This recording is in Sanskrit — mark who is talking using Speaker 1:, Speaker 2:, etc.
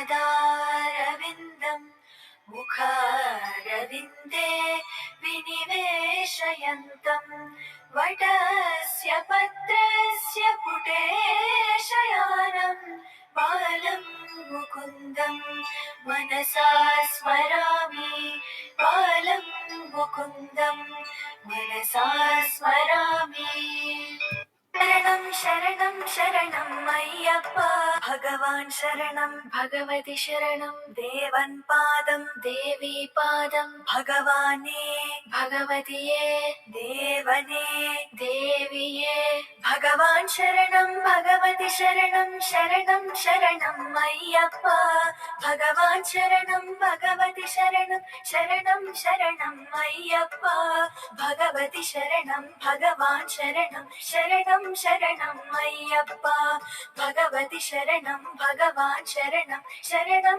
Speaker 1: पादारविन्दं मुखारविन्दे विनिवेशयन्तं वटस्य पत्रस्य पुटे शयानं बालं मुकुन्दं मनसा स्मरामि बालं मुकुन्दं मनसा स्मरामि। शरणं शरणं शरणं अय्यप्पा भगवान् शरणं भगवति शरणं देवन् पादं देवी पादं भगवाने भगवतिये देवने देविये भगवान् शरणं भगवति शरणं शरणं शरणं अय्यप्पा भगवान् शरणं भगवति शरणं शरणं शरणं अय्यप्पा भगवति शरणं भगवान् शरणं शरणं शरणं अय्यप्पा भगवति शरणं भगवान् शरणं शरणं